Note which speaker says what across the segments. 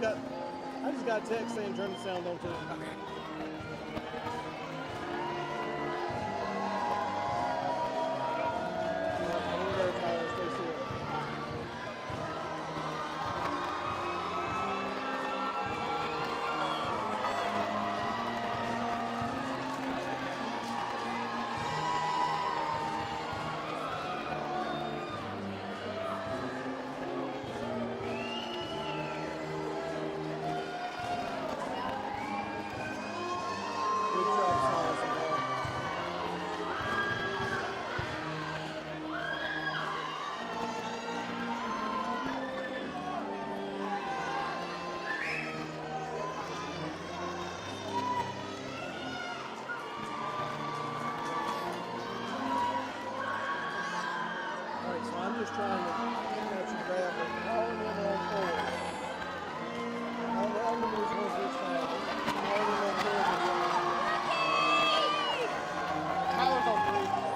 Speaker 1: just got a text saying turn the sound on too.
Speaker 2: Okay.
Speaker 1: Just trying to catch and grab and all of them on forward. All of them is one this time. All of them on forward. Tyler's on 3.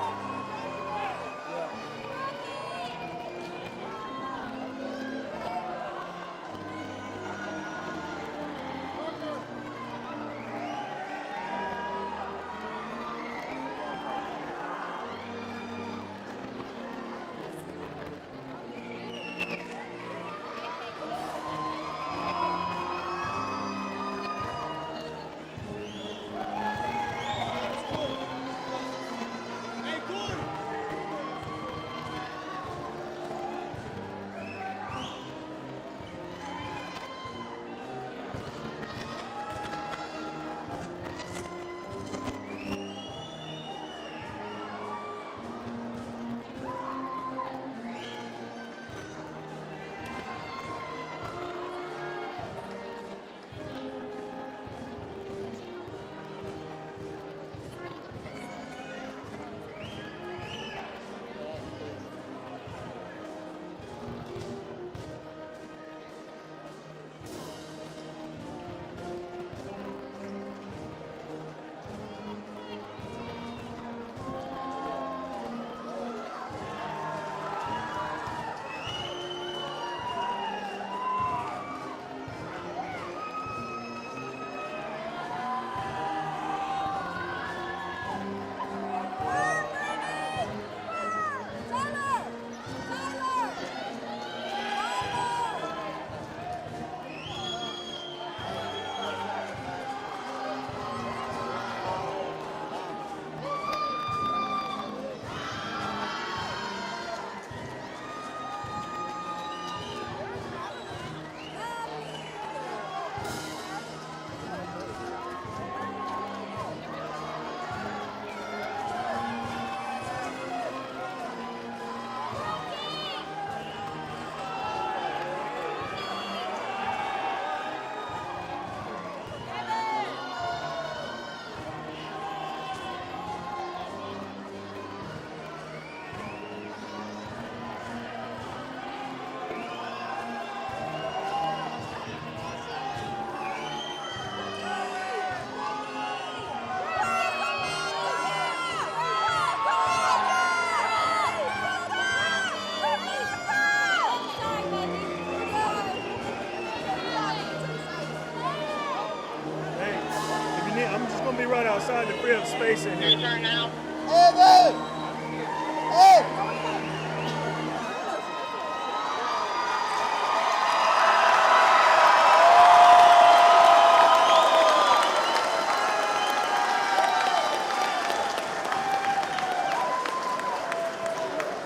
Speaker 1: Yeah.
Speaker 3: I'm just going to be right outside to free up space in here.
Speaker 4: Your turn now.
Speaker 1: Hey! Hey!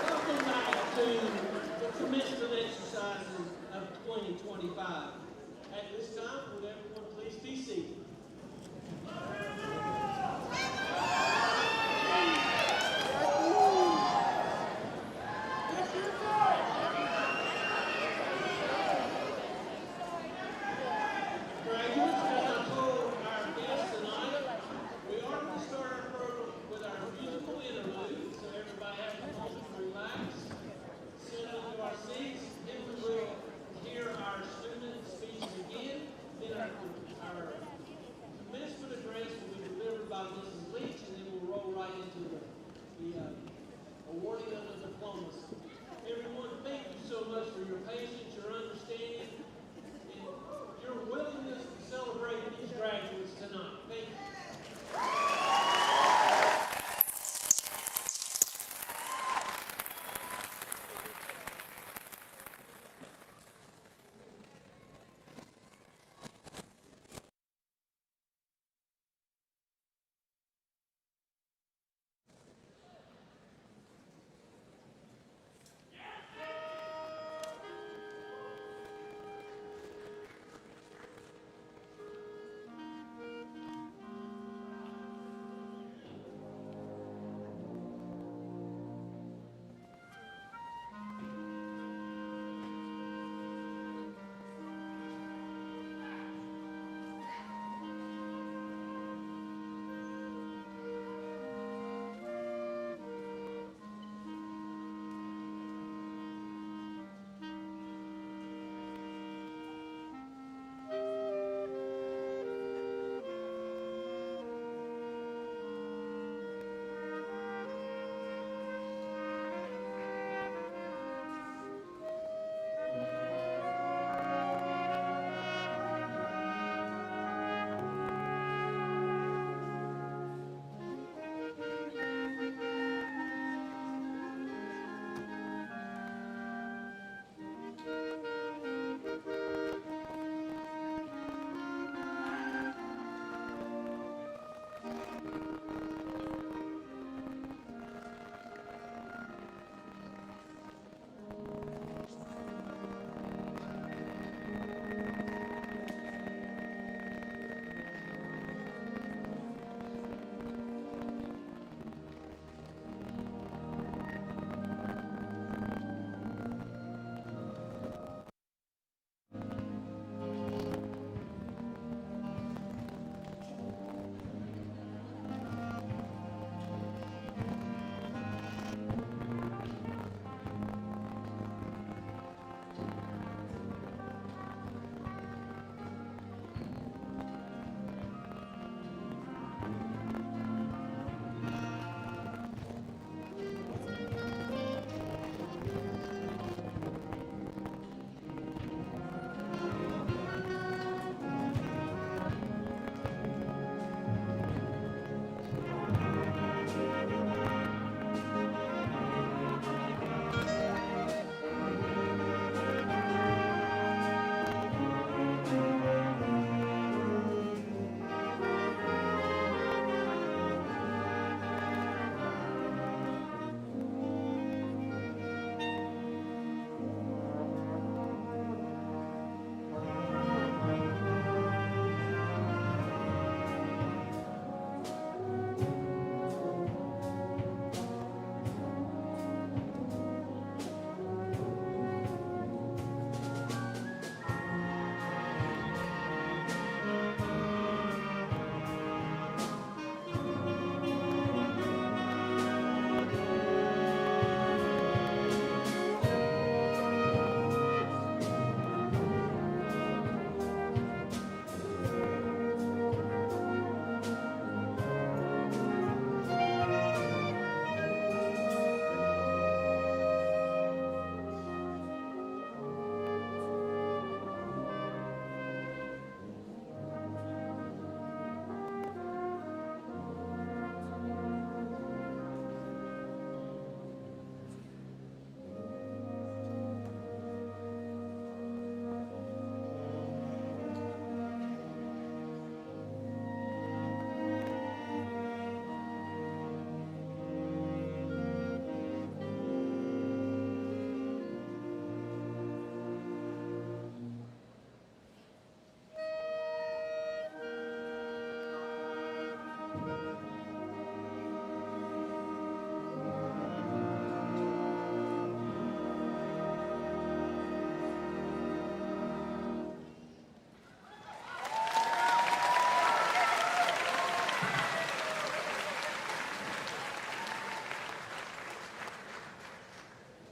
Speaker 5: Welcome back to the commencement exercises of 2025. At this time, would everyone please be seated? Graduates, as I told our guests tonight, we are going to start our program with our musical interlude, so everybody has a moment to relax, sit into our seats, then we will hear our student speeches again, then our commencement address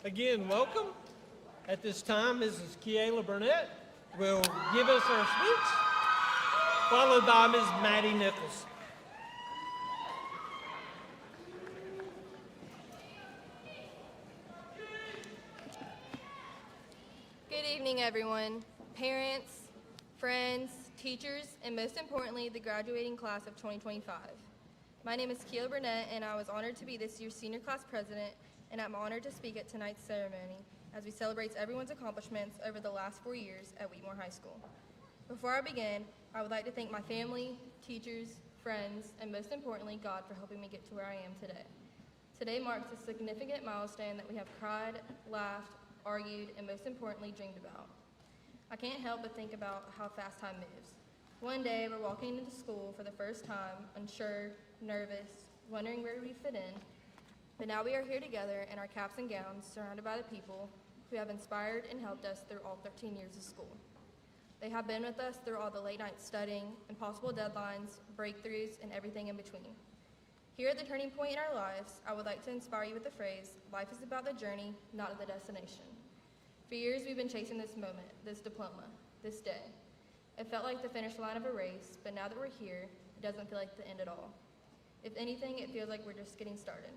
Speaker 2: Again, welcome. At this time, Mrs. Kiela Burnett will give us our speech, followed by Ms. Maddie Nichols.
Speaker 4: Good evening, everyone. Parents, friends, teachers, and most importantly, the graduating class of 2025. My name is Keela Burnett, and I was honored to be this year's senior class president, and I'm honored to speak at tonight's ceremony as we celebrate everyone's accomplishments over the last 4 years at Wheatmore High School. Before I begin, I would like to thank my family, teachers, friends, and most importantly, God for helping me get to where I am today. Today marks a significant milestone that we have cried, laughed, argued, and most importantly, dreamed about. I can't help but think about how fast time moves. One day, we're walking into school for the first time, unsure, nervous, wondering where we fit in. But now we are here together in our caps and gowns, surrounded by the people who have inspired and helped us through all 13 years of school. They have been with us through all the late nights studying, impossible deadlines, breakthroughs, and everything in between. Here at the turning point in our lives, I would like to inspire you with the phrase, life is about the journey, not the destination. For years, we've been chasing this moment, this diploma, this day. It felt like the finish line of a race, but now that we're here, it doesn't feel like the end at all. If anything, it feels like we're just getting started.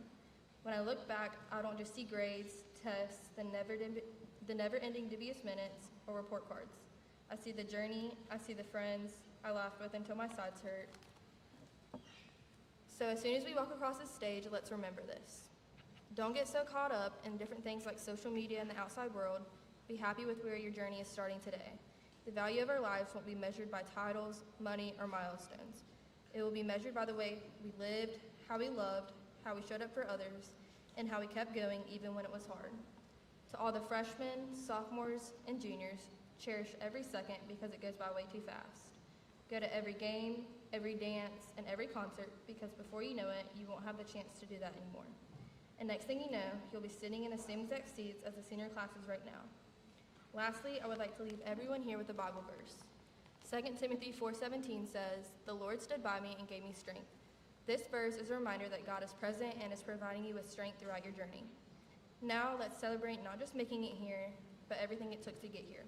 Speaker 4: When I look back, I don't just see grades, tests, the never-ending dubious minutes, or report cards. I see the journey, I see the friends I laughed with until my sides hurt. So as soon as we walk across this stage, let's remember this. Don't get so caught up in different things like social media and the outside world. Be happy with where your journey is starting today. The value of our lives won't be measured by titles, money, or milestones. It will be measured by the way we lived, how we loved, how we showed up for others, and how we kept going even when it was hard. To all the freshmen, sophomores, and juniors, cherish every second because it goes by way too fast. Go to every game, every dance, and every concert because before you know it, you won't have the chance to do that anymore. And next thing you know, you'll be sitting in the same exact seats as the senior classes right now. Lastly, I would like to leave everyone here with a Bible verse. 2 Timothy 4:17 says, "The Lord stood by me and gave me strength." This verse is a reminder that God is present and is providing you with strength throughout your journey. Now let's celebrate not just making it here, but everything it took to get here.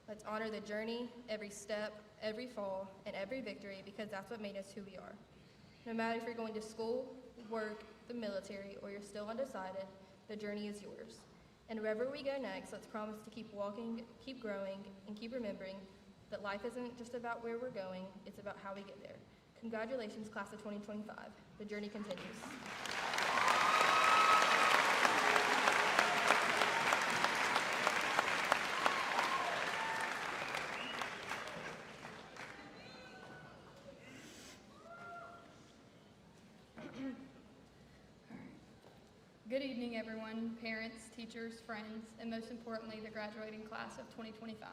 Speaker 4: Let's honor the journey, every step, every fall, and every victory because that's what made us who we are. No matter if you're going to school, work, the military, or you're still undecided, the journey is yours. And wherever we go next, let's promise to keep walking, keep growing, and keep remembering that life isn't just about where we're going, it's about how we get there. Congratulations, class of 2025. The journey continues.
Speaker 6: Good evening, everyone, parents, teachers, friends, and most importantly, the graduating class of 2025.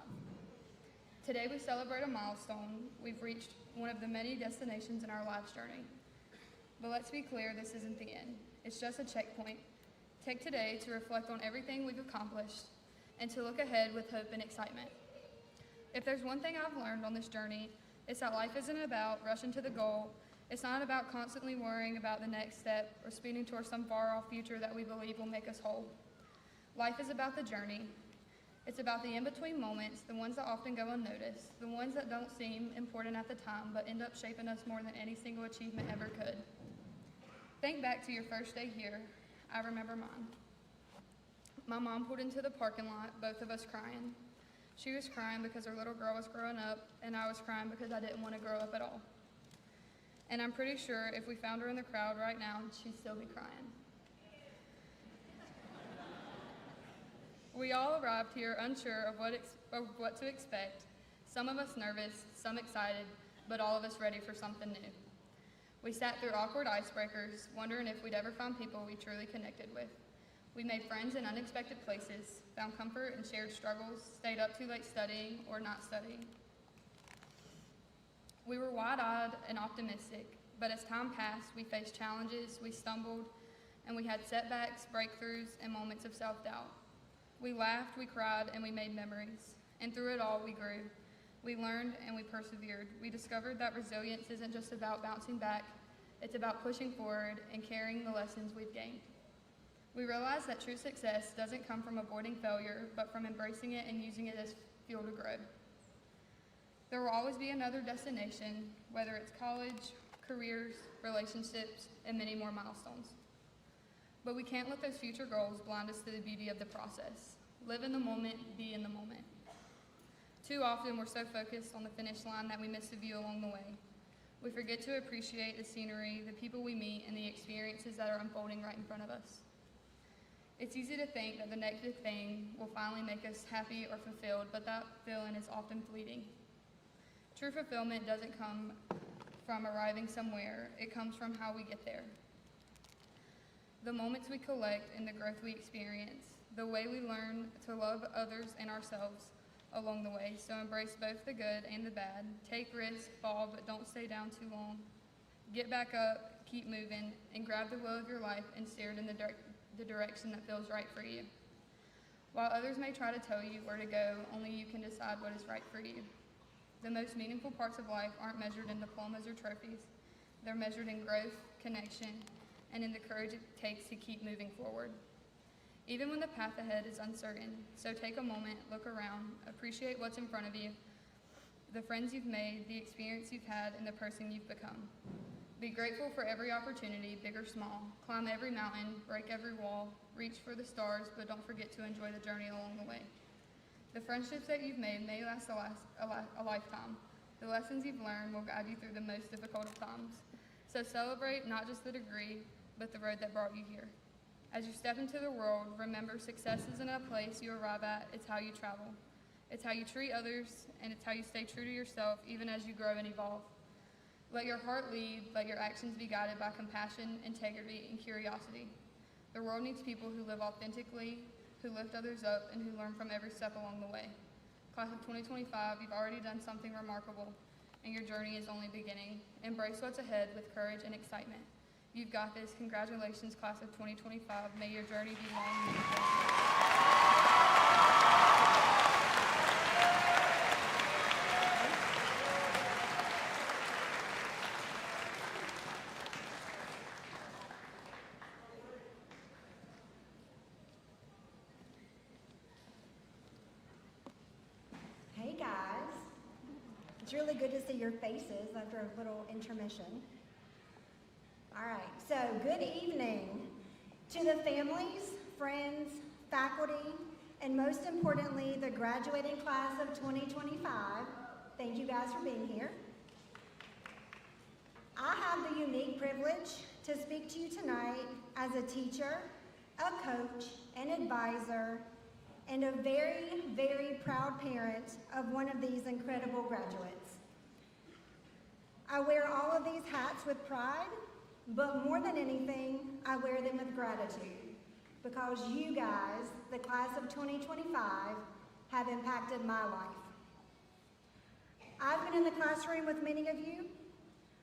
Speaker 6: Today we celebrate a milestone. We've reached one of the many destinations in our life's journey. But let's be clear, this isn't the end. It's just a checkpoint. Take today to reflect on everything we've accomplished and to look ahead with hope and excitement. If there's one thing I've learned on this journey, it's that life isn't about rushing to the goal. It's not about constantly worrying about the next step or speeding towards some far-off future that we believe will make us whole. Life is about the journey. It's about the in-between moments, the ones that often go unnoticed, the ones that don't seem important at the time but end up shaping us more than any single achievement ever could. Think back to your first day here. I remember mine. My mom pulled into the parking lot, both of us crying. She was crying because her little girl was growing up, and I was crying because I didn't want to grow up at all. And I'm pretty sure if we found her in the crowd right now, she'd still be crying. We all arrived here unsure of what to expect, some of us nervous, some excited, but all of us ready for something new. We sat through awkward icebreakers, wondering if we'd ever find people we truly connected with. We made friends in unexpected places, found comfort in shared struggles, stayed up too late studying or not studying. We were wide-eyed and optimistic, but as time passed, we faced challenges, we stumbled, and we had setbacks, breakthroughs, and moments of self-doubt. We laughed, we cried, and we made memories. And through it all, we grew. We learned and we persevered. We discovered that resilience isn't just about bouncing back, it's about pushing forward and carrying the lessons we've gained. We realize that true success doesn't come from avoiding failure, but from embracing it and using it as fuel to grow. There will always be another destination, whether it's college, careers, relationships, and many more milestones. But we can't let those future goals blind us to the beauty of the process. Live in the moment, be in the moment. Too often, we're so focused on the finish line that we miss the view along the way. We forget to appreciate the scenery, the people we meet, and the experiences that are unfolding right in front of us. It's easy to think that the next big thing will finally make us happy or fulfilled, but that feeling is often fleeting. True fulfillment doesn't come from arriving somewhere, it comes from how we get there. The moments we collect and the growth we experience, the way we learn to love others and ourselves along the way. So embrace both the good and the bad. Take risks, fall, but don't stay down too long. Get back up, keep moving, and grab the wheel of your life and steer it in the direction that feels right for you. While others may try to tell you where to go, only you can decide what is right for you. The most meaningful parts of life aren't measured in diplomas or trophies. They're measured in growth, connection, and in the courage it takes to keep moving forward. Even when the path ahead is uncertain, so take a moment, look around, appreciate what's in front of you, the friends you've made, the experience you've had, and the person you've become. Be grateful for every opportunity, big or small. Climb every mountain, break every wall, reach for the stars, but don't forget to enjoy the journey along the way. The friendships that you've made may last a lifetime. The lessons you've learned will guide you through the most difficult of times. So celebrate not just the degree, but the road that brought you here. As you step into the world, remember success isn't a place you arrive at, it's how you travel. It's how you treat others, and it's how you stay true to yourself even as you grow and evolve. Let your heart lead, let your actions be guided by compassion, integrity, and curiosity. The world needs people who live authentically, who lift others up, and who learn from every step along the way. Class of 2025, you've already done something remarkable, and your journey is only beginning. Embrace what's ahead with courage and excitement. You've got this. Congratulations, class of 2025. May your journey be long and meaningful.
Speaker 7: Hey guys, it's really good to see your faces after a little intermission. All right, so good evening to the families, friends, faculty, and most importantly, the graduating class of 2025. Thank you guys for being here. I have the unique privilege to speak to you tonight as a teacher, a coach, an advisor, and a very, very proud parent of one of these incredible graduates. I wear all of these hats with pride, but more than anything, I wear them with gratitude because you guys, the class of 2025, have impacted my life. I've been in the classroom with many of you.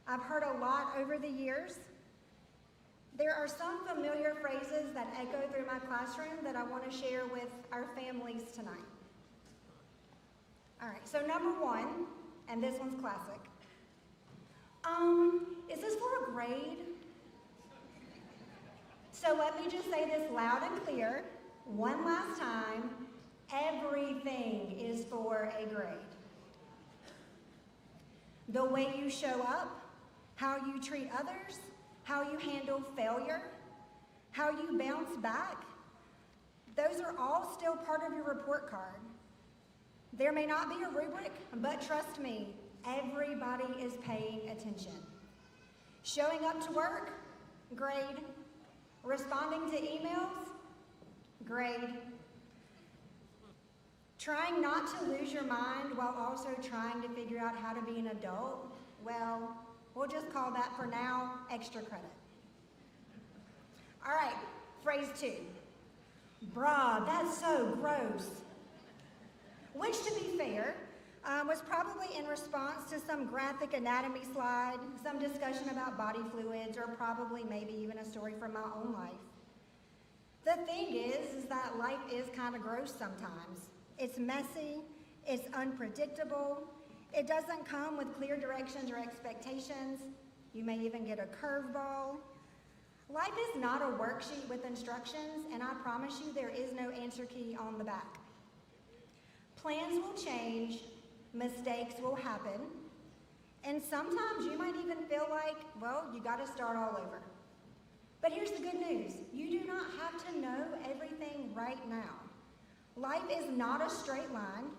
Speaker 7: I've heard a lot over the years. There are some familiar phrases that echo through my classroom that I want to share with our families tonight. All right, so number one, and this one's classic. Is this for a grade? So let me just say this loud and clear, one last time, everything is for a grade. The way you show up, how you treat others, how you handle failure, how you bounce back, those are all still part of your report card. There may not be a rubric, but trust me, everybody is paying attention. Showing up to work, grade. Responding to emails, grade. Trying not to lose your mind while also trying to figure out how to be an adult, well, we'll just call that for now extra credit. All right, phrase two. Bruh, that's so gross. Which, to be fair, was probably in response to some graphic anatomy slide, some discussion about body fluids, or probably maybe even a story from my own life. The thing is that life is kind of gross sometimes. It's messy, it's unpredictable, it doesn't come with clear directions or expectations. You may even get a curveball. Life is not a worksheet with instructions, and I promise you there is no answer key on the back. Plans will change, mistakes will happen, and sometimes you might even feel like, well, you got to start all over. But here's the good news. You do not have to know everything right now. Life is not a straight line.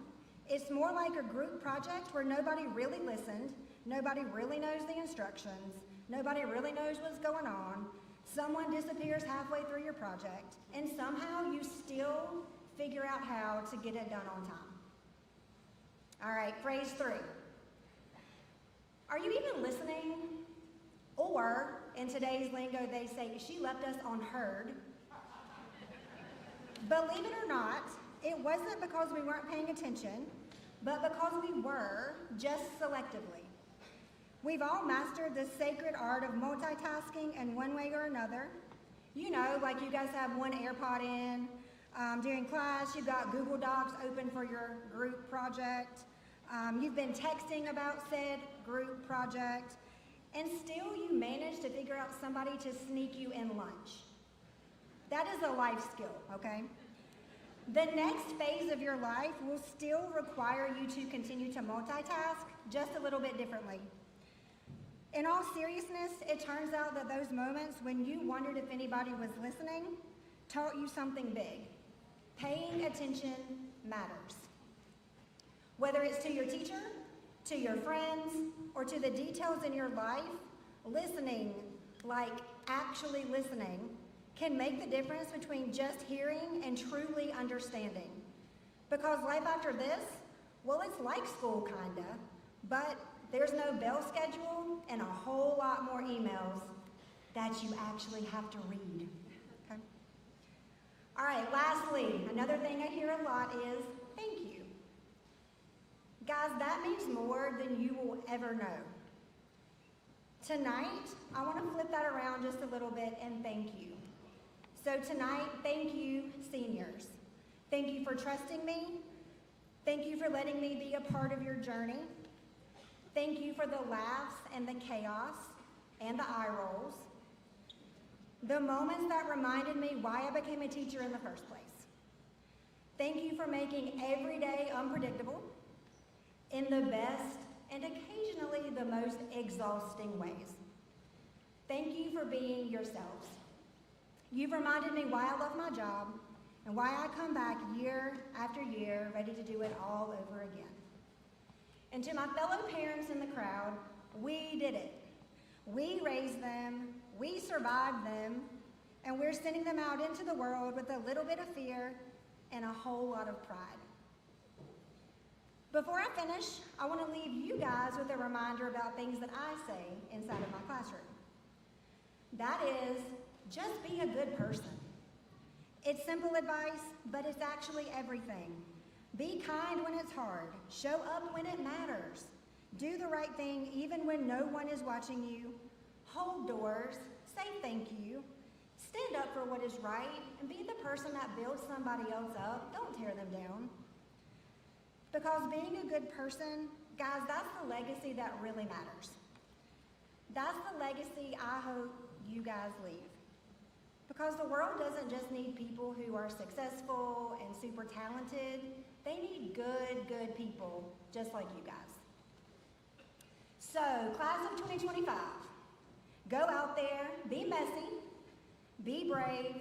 Speaker 7: It's more like a group project where nobody really listened, nobody really knows the instructions, nobody really knows what's going on. Someone disappears halfway through your project, and somehow you still figure out how to get it done on time. All right, phrase 3. Are you even listening? Or, in today's lingo, they say, she left us on herd. Believe it or not, it wasn't because we weren't paying attention, but because we were, just selectively. We've all mastered the sacred art of multitasking in one way or another. You know, like you guys have one AirPod in. During class, you've got Google Docs open for your group project. You've been texting about said group project. And still you manage to figure out somebody to sneak you in lunch. That is a life skill, okay? The next phase of your life will still require you to continue to multitask, just a little bit differently. In all seriousness, it turns out that those moments when you wondered if anybody was listening taught you something big. Paying attention matters. Whether it's to your teacher, to your friends, or to the details in your life, listening, like actually listening, can make the difference between just hearing and truly understanding. Because life after this, well, it's like school kinda, but there's no bell schedule and a whole lot more emails that you actually have to read, okay? All right, lastly, another thing I hear a lot is thank you. Guys, that means more than you will ever know. Tonight, I want to flip that around just a little bit and thank you. So tonight, thank you, seniors. Thank you for trusting me. Thank you for letting me be a part of your journey. Thank you for the laughs and the chaos and the eye rolls. The moments that reminded me why I became a teacher in the first place. Thank you for making every day unpredictable in the best and occasionally the most exhausting ways. Thank you for being yourselves. You've reminded me why I love my job and why I come back year after year ready to do it all over again. And to my fellow parents in the crowd, we did it. We raised them, we survived them, and we're sending them out into the world with a little bit of fear and a whole lot of pride. Before I finish, I want to leave you guys with a reminder about things that I say inside of my classroom. That is, just be a good person. It's simple advice, but it's actually everything. Be kind when it's hard. Show up when it matters. Do the right thing even when no one is watching you. Hold doors. Say thank you. Stand up for what is right and be the person that builds somebody else up. Don't tear them down. Because being a good person, guys, that's the legacy that really matters. That's the legacy I hope you guys leave. Because the world doesn't just need people who are successful and super talented. They need good people just like you guys. So, class of 2025, go out there, be messy, be brave,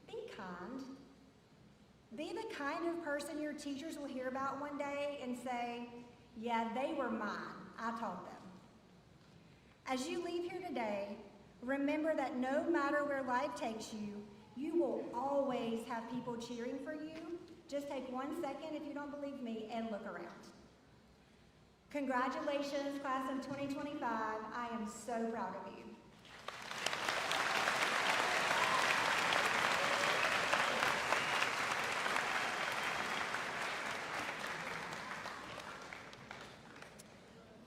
Speaker 7: be kind. Be the kind of person your teachers will hear about one day and say, yeah, they were mine, I taught them. As you leave here today, remember that no matter where life takes you, you will always have people cheering for you. Just take 1 second, if you don't believe me, and look around. Congratulations, class of 2025. I am so proud of you.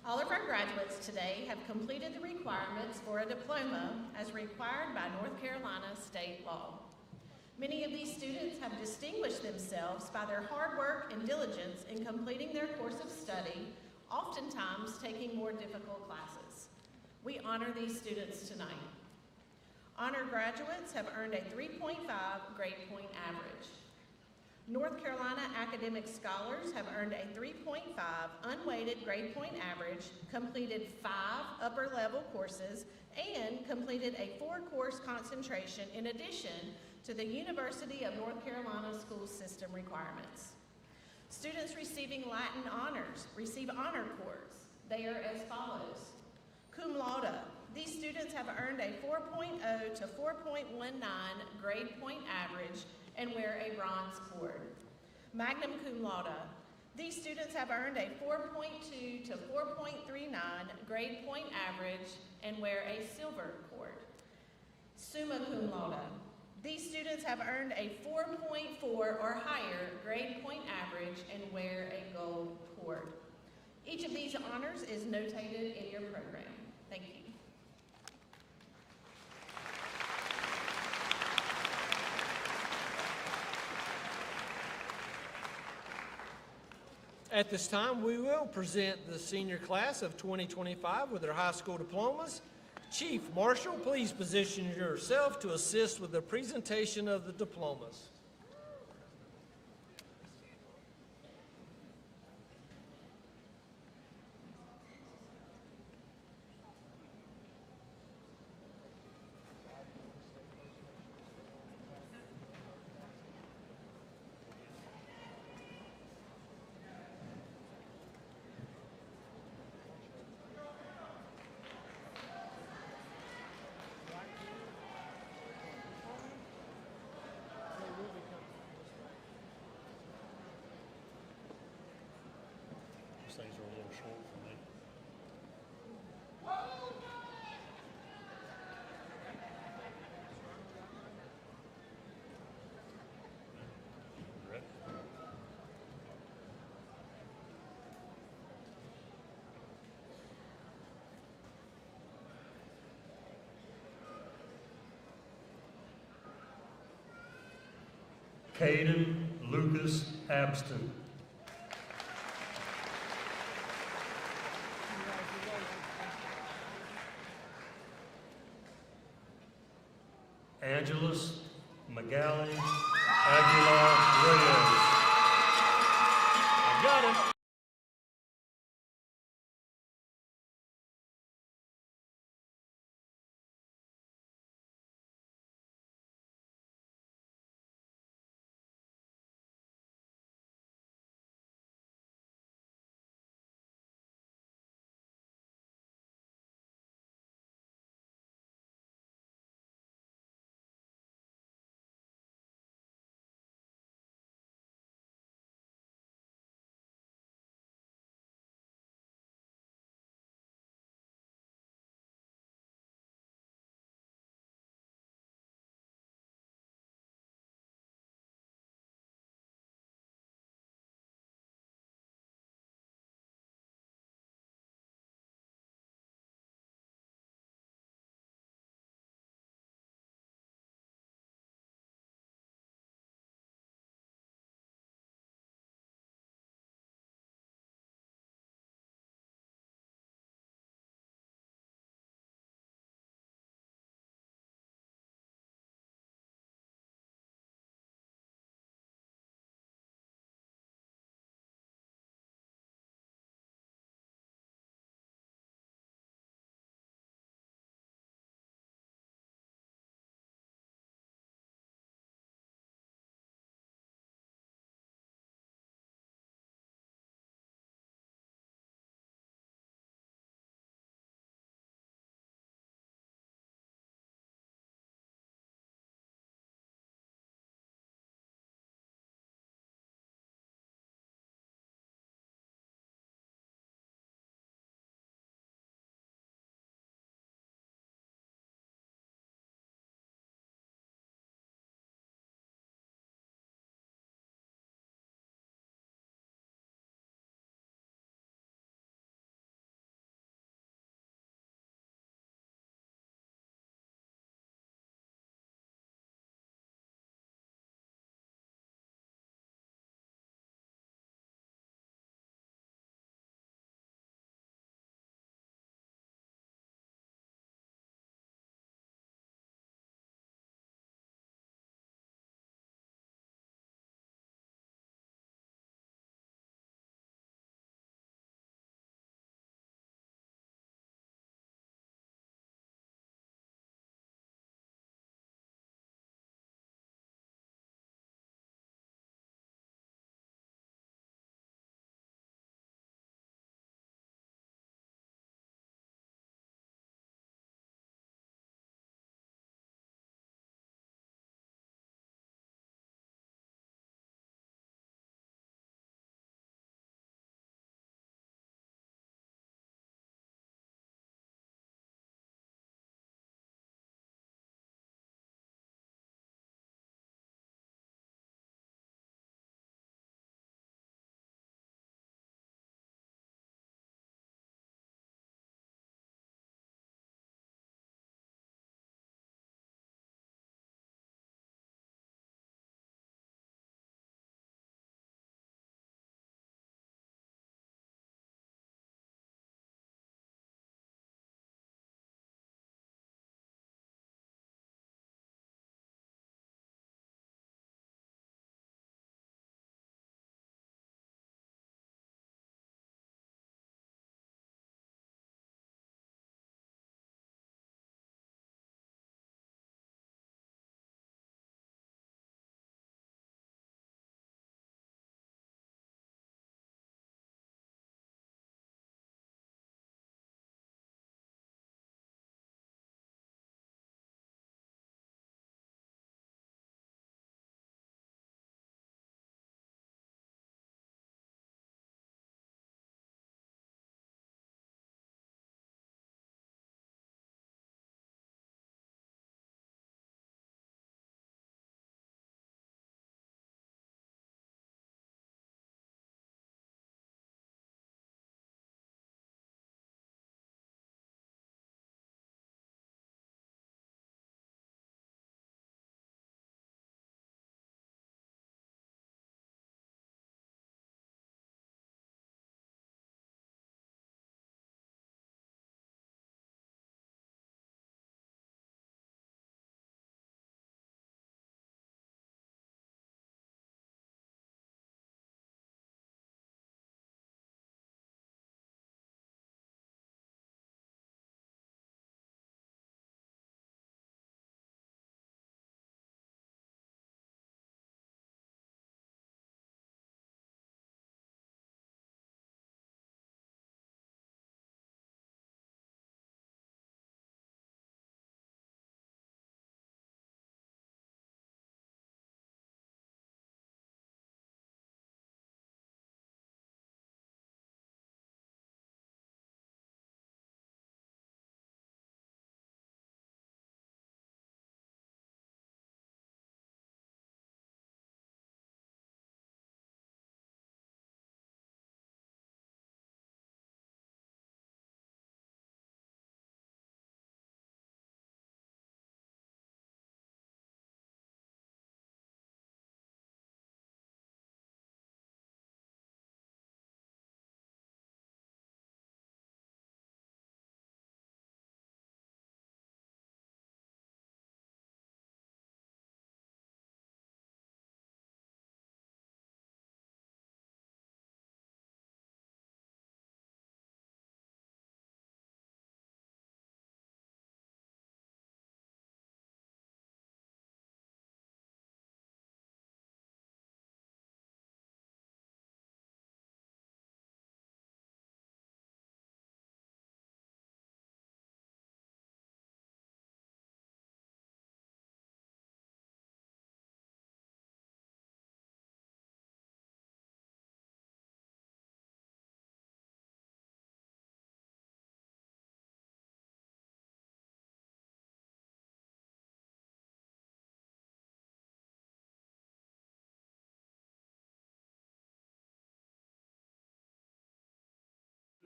Speaker 8: All of our graduates today have completed the requirements for a diploma as required by North Carolina state law. Many of these students have distinguished themselves by their hard work and diligence in completing their course of study, oftentimes taking more difficult classes. We honor these students tonight. Honor graduates have earned a 3.5 grade point average. North Carolina academic scholars have earned a 3.5 unweighted grade point average, completed 5 upper level courses, and completed a 4-course concentration in addition to the University of North Carolina school system requirements. Students receiving Latin honors receive honor cords. They are as follows. Cum laude. These students have earned a 4.0 to 4.19 grade point average and wear a bronze cord. Magna cum laude. These students have earned a 4.2 to 4.39 grade point average and wear a silver cord. Summa cum laude. These students have earned a 4.4 or higher grade point average and wear a gold cord. Each of these honors is notated in your program. Thank you.
Speaker 2: At this time, we will present the senior class of 2025 with their high school diplomas. Chief Marshal, please position yourself to assist with the presentation of the diplomas.
Speaker 3: These things are a little short for me. Ready? Caden Lucas Abston. Angelus Magali Aguilar Reyes.
Speaker 2: I got it.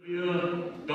Speaker 9: Yeah.